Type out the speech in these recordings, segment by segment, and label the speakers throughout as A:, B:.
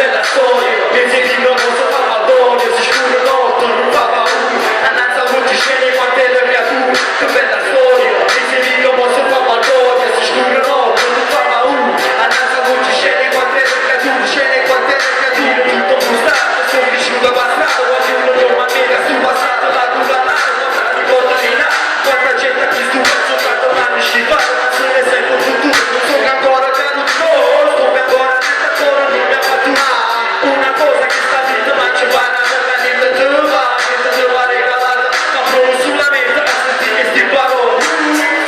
A: bella storia, pensi che non posso fare Valdoria, si scuro notte, non fa paura, annanza molti scene quante le creature, che bella storia, pensi che non posso fare Valdoria, si scuro notte, non fa paura, annanza molti scene quante le creature, scene quante le creature, tutto frustrato, sono cresciuto abbastanza, quasi uno non mi amica, sul passato la tua mano, quanta ricorda di là, quanta gente ha visto, soltanto un anno scivato, ma se ne sei con futuro, non so che ancora già non so, come ancora non mi ha fatto una cosa che sta vita ma ci va una cosa niente te va regalata ma provo sulla mente a sentire sti parole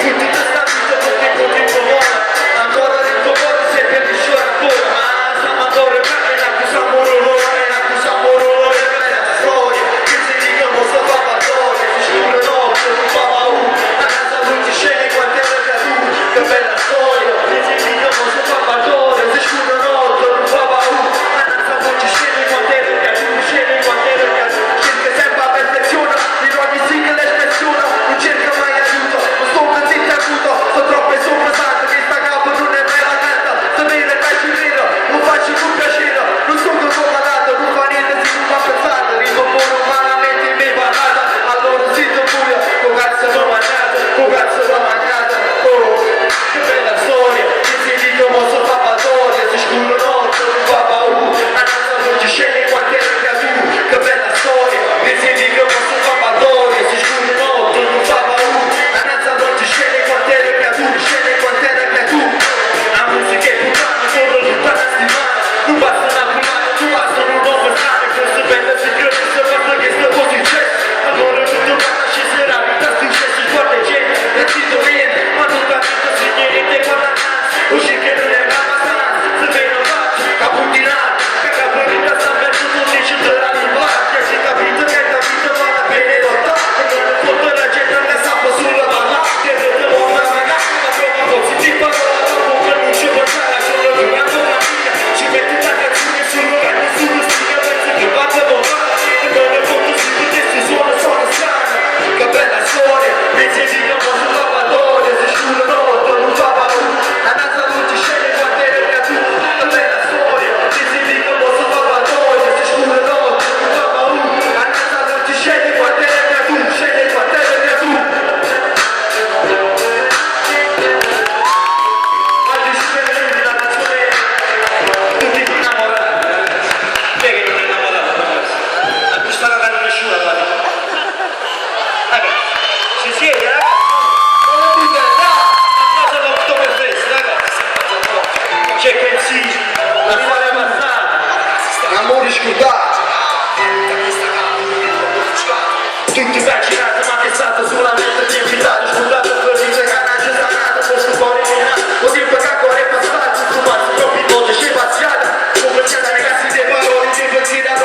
A: con tutta sta vita con tempo vuole ancora nel tuo cuore sei per disciore ancora ma stiamo ancora è una cosa amorolore è bella storia che si dica non so fa valore si scuro notte non fa paura a casa non ci scende quante le creature che bella storia che si dica non so fa valore si scuro notte non fa paura a casa non ci scende quante le creature cerca sempre la perfezione in ogni singola espressione non cerca mai aiuto non sto per zitta avuto sto troppo soppesato che sta capo non è mai la carta se viene faccio rire non faccio più piacere non sono malato non fa niente se non fa pensare ricompono umanamente in me parlata allora zitto pure con cazzo l'ho mangiato oh che bella storia che si dico mosso fa valdoria si scuro notte non fa paura a casa non ci scende quante le creature che bella storia che si dico mosso fa valdoria si scuro notte non fa paura a casa non ci scende quante le creature la musica è puttana sono tutta una settimana non basta una primata non basta un nuovo stare questo bella si crede se basta che sto così cesso allora tutto quanto ci sarà vita successi guarda gente e ci dovete ma tutta vita si niente guarda usci che non è abbastanza se meno faccio caputinato che capolita sta verso non dice della libertà si capito che la vita va la bene lottare e non è foto la gente non è sapo sulla balla che non devo una magana ma prova positiva comunque non ci può stare solo che una amica ci metti una canzone sullo vecchio sullo stiga penso che vada volare e non è foto si potessi suona strana che bella storia pensi di non posso fare valore se scuro notte non fa paura a casa non ci scende quante le creature che bella storia pensi di non posso fare valore se scuro notte non fa paura a casa non ci scende quante le creature oggi si vede una canzone tutti innamorati chi è che non è innamorato a questa non hanno nessuno si siede ragazzi cosa l'Oktoberfest ragazzi c'è pensi la storia passata amore scordato tutti vaccinati ma che è stato solamente di invitato scordato per dire che non c'è sanato posto fuori minato così per cacco è passato su troppi volte c'è passata come c'è da ragazzi dei valori dei pensieri da